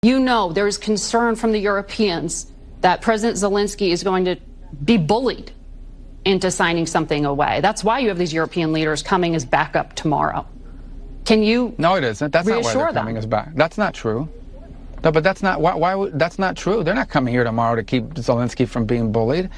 You know there is concern from the Europeans that President Zelensky is going to be bullied into signing something away. That's why you have these European leaders coming as backup tomorrow. Can you No, it isn't. That's not why they're coming as back. That's not true. No, but that's not that's not true. They're not coming here tomorrow to keep Zelensky from being bullied.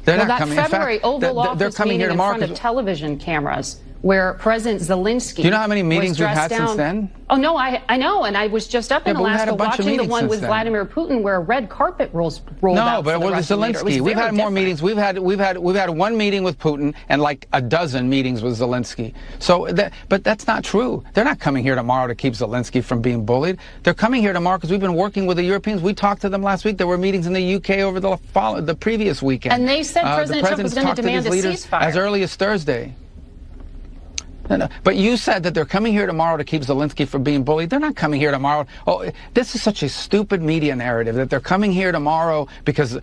They're not coming. That February Oval Office meeting in front of television cameras where President Zelensky. Do you know how many meetings we've had since then? Oh, no, I know, and I was just up in Alaska watching the one with Vladimir Putin where a red carpet rolled out. No, but it was Zelensky. We've had more meetings. We've had one meeting with Putin and like a dozen meetings with Zelensky. So, but that's not true. They're not coming here tomorrow to keep Zelensky from being bullied. They're coming here tomorrow because we've been working with the Europeans. We talked to them last week. There were meetings in the UK over the previous weekend. And they said President Trump was going to demand a ceasefire as early as Thursday. No. But you said that they're coming here tomorrow to keep Zelensky from being bullied. They're not coming here tomorrow. Oh, this is such a stupid media narrative that they're coming here tomorrow because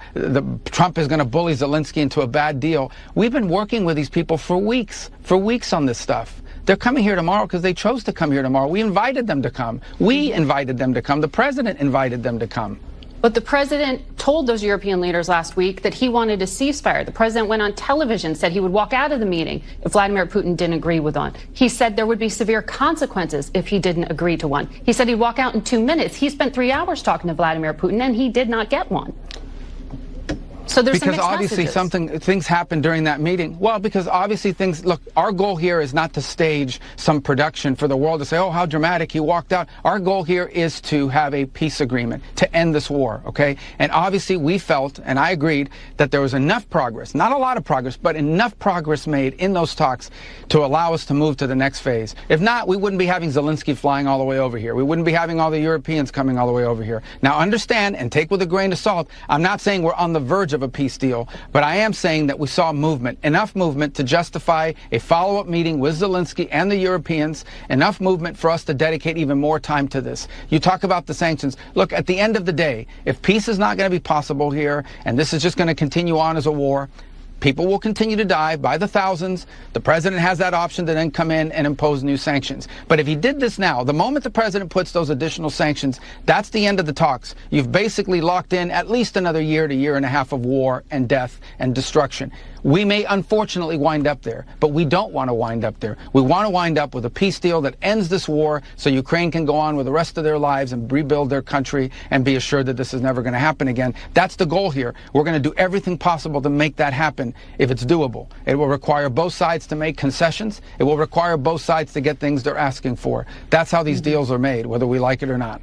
Trump is going to bully Zelensky into a bad deal. We've been working with these people for weeks on this stuff. They're coming here tomorrow because they chose to come here tomorrow. We invited them to come. We invited them to come. The president invited them to come. But the president told those European leaders last week that he wanted a ceasefire. The president went on television, said he would walk out of the meeting if Vladimir Putin didn't agree with one. He said there would be severe consequences if he didn't agree to one. He said he'd walk out in 2 minutes. He spent 3 hours talking to Vladimir Putin, and he did not get one. So there's because some obviously things happened during that meeting. Well, because obviously look, our goal here is not to stage some production for the world to say, oh, how dramatic, he walked out. Our goal here is to have a peace agreement, to end this war, okay? And obviously we felt, and I agreed, that there was enough progress, not a lot of progress, but enough progress made in those talks to allow us to move to the next phase. If not, we wouldn't be having Zelensky flying all the way over here. We wouldn't be having all the Europeans coming all the way over here. Now understand, and take with a grain of salt, I'm not saying we're on the verge of a peace deal, but I am saying that we saw movement, enough movement to justify a follow-up meeting with Zelensky and the Europeans, enough movement for us to dedicate even more time to this. You talk about the sanctions. Look, at the end of the day, if peace is not going to be possible here, and this is just going to continue on as a war, people will continue to die by the thousands. The president has that option to then come in and impose new sanctions. But if he did this now, the moment the president puts those additional sanctions, that's the end of the talks. You've basically locked in at least another year to year and a half of war and death and destruction. We may unfortunately wind up there, but we don't want to wind up there. We want to wind up with a peace deal that ends this war so Ukraine can go on with the rest of their lives and rebuild their country and be assured that this is never going to happen again. That's the goal here. We're going to do everything possible to make that happen if it's doable. It will require both sides to make concessions. It will require both sides to get things they're asking for. That's how these deals are made, whether we like it or not.